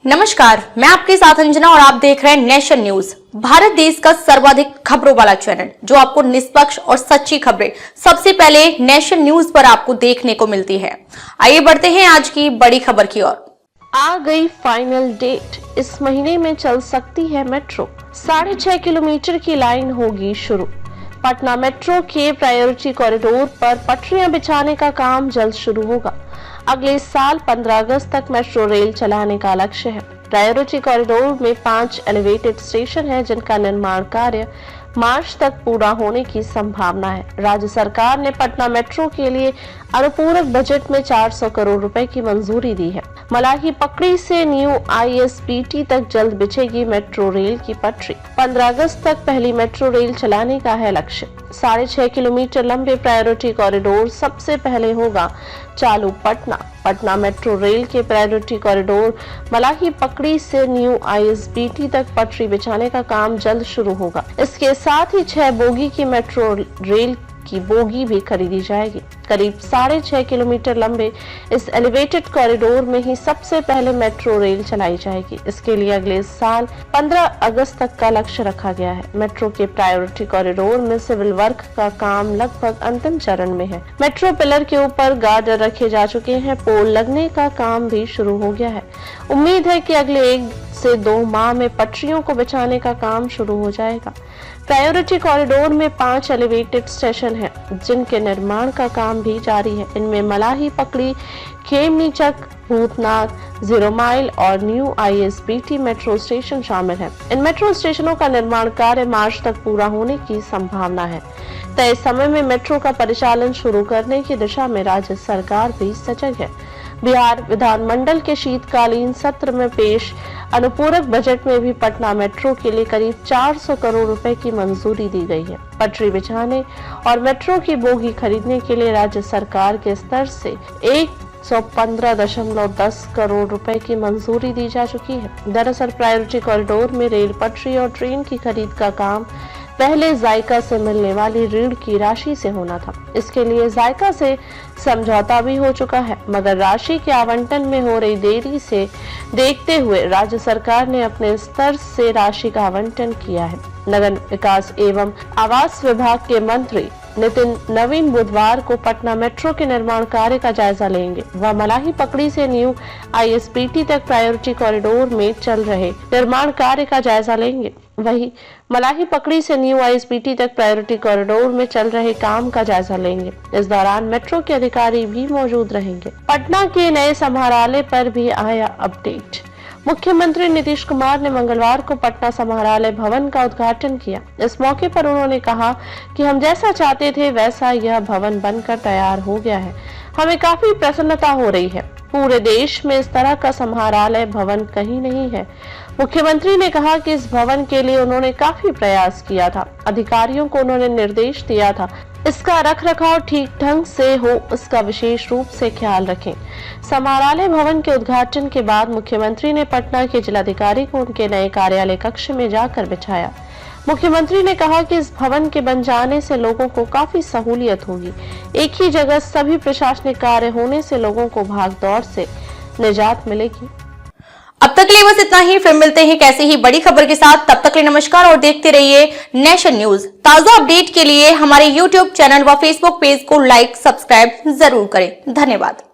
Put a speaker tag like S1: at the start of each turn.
S1: नमस्कार, मैं आपके साथ अंजना और आप देख रहे हैं नेशन न्यूज, भारत देश का सर्वाधिक खबरों वाला चैनल, जो आपको निष्पक्ष और सच्ची खबरें सबसे पहले नेशन न्यूज पर आपको देखने को मिलती है। आइए बढ़ते हैं आज की बड़ी खबर की ओर।
S2: आ गई फाइनल डेट, इस महीने में चल सकती है मेट्रो। 6.5 किलोमीटर की लाइन होगी शुरू। पटना मेट्रो के प्रायोरिटी कॉरिडोर पर पटरियां बिछाने का काम जल्द शुरू होगा। अगले साल 15 अगस्त तक मेट्रो रेल चलाने का लक्ष्य है। प्रायोरिटी कॉरिडोर में 5 एलिवेटेड स्टेशन हैं, जिनका निर्माण कार्य मार्च तक पूरा होने की संभावना है। राज्य सरकार ने पटना मेट्रो के लिए अनुपूरक बजट में 400 करोड़ रुपए की मंजूरी दी है। मलाही पकड़ी से न्यू ISBT तक जल्द बिछेगी मेट्रो रेल की पटरी। 15 अगस्त तक पहली मेट्रो रेल चलाने का है लक्ष्य। 6.5 किलोमीटर लंबे प्रायोरिटी कॉरिडोर सबसे पहले होगा चालू। पटना मेट्रो रेल के प्रायोरिटी कॉरिडोर मलाही पकड़ी से न्यू ISBT तक पटरी बिछाने का काम जल्द शुरू होगा। इसके साथ ही 6 बोगी की मेट्रो रेल की बोगी भी खरीदी जाएगी। करीब 6.5 किलोमीटर लंबे इस एलिवेटेड कॉरिडोर में ही सबसे पहले मेट्रो रेल चलाई जाएगी। इसके लिए अगले साल 15 अगस्त तक का लक्ष्य रखा गया है। मेट्रो के प्रायोरिटी कॉरिडोर में सिविल वर्क का काम लगभग अंतिम चरण में है। मेट्रो पिलर के ऊपर गार्डर रखे जा चुके हैं। पोल लगने का काम भी शुरू हो गया है। उम्मीद है कि अगले 1 से 2 माह में पटरियों को बिछाने का काम शुरू हो जाएगा। प्रायोरिटी कॉरिडोर में 5 एलिवेटेड स्टेशन हैं, जिनके निर्माण का काम भी जारी है। इनमें मलाही पकड़ी, खेमनीचक, भूतनाथ, 0 माइल और न्यू ISBT मेट्रो स्टेशन शामिल हैं। इन मेट्रो स्टेशनों का निर्माण कार्य मार्च तक पूरा होने की संभावना है। तय समय में मेट्रो का परिचालन शुरू करने की दिशा में राज्य सरकार भी सजग है। बिहार विधानमंडल के शीतकालीन सत्र में पेश अनुपूरक बजट में भी पटना मेट्रो के लिए करीब 400 करोड़ रुपए की मंजूरी दी गई है। पटरी बिछाने और मेट्रो की बोगी खरीदने के लिए राज्य सरकार के स्तर से 115.10 करोड़ रुपए की मंजूरी दी जा चुकी है। दरअसल प्रायोरिटी कॉरिडोर में रेल पटरी और ट्रेन की खरीद का काम पहले जायका से मिलने वाली ऋण की राशि से होना था। इसके लिए जायका से समझौता भी हो चुका है, मगर राशि के आवंटन में हो रही देरी से देखते हुए राज्य सरकार ने अपने स्तर से राशि का आवंटन किया है। नगर विकास एवं आवास विभाग के मंत्री नितिन नवीन बुधवार को पटना मेट्रो के निर्माण कार्य का जायजा लेंगे। वह मलाही पकड़ी से न्यू ISBT तक प्रायोरिटी कॉरिडोर में चल रहे निर्माण कार्य का जायजा लेंगे। वहीं मलाही पकड़ी से न्यू ISBT तक प्रायोरिटी कॉरिडोर में चल रहे काम का जायजा लेंगे। इस दौरान मेट्रो के अधिकारी भी मौजूद रहेंगे। पटना के नए समाहरणालय पर भी आया अपडेट। मुख्यमंत्री नीतीश कुमार ने मंगलवार को पटना समाहरणालय भवन का उद्घाटन किया। इस मौके पर उन्होंने कहा कि हम जैसा चाहते थे वैसा यह भवन बनकर तैयार हो गया है। हमें काफी प्रसन्नता हो रही है। पूरे देश में इस तरह का समाहरणालय भवन कहीं नहीं है। मुख्यमंत्री ने कहा कि इस भवन के लिए उन्होंने काफी प्रयास किया था। अधिकारियों को उन्होंने निर्देश दिया था इसका रखरखाव ठीक ढंग से हो, इसका विशेष रूप से ख्याल रखें। समाहरणालय भवन के उद्घाटन के बाद मुख्यमंत्री ने पटना के जिलाधिकारी को उनके नए कार्यालय कक्ष में जाकर बिठाया। मुख्यमंत्री ने कहा कि इस भवन के बन जाने से लोगों को काफी सहूलियत होगी। एक ही जगह सभी प्रशासनिक कार्य होने से लोगों को भागदौड़ से निजात मिलेगी।
S1: अब तक के लिए बस इतना ही। फिर मिलते हैं कैसी ही बड़ी खबर के साथ। तब तक के लिए नमस्कार और देखते रहिए नेशन न्यूज। ताजा अपडेट के लिए हमारे YouTube चैनल व Facebook पेज को लाइक, सब्सक्राइब जरूर करें। धन्यवाद।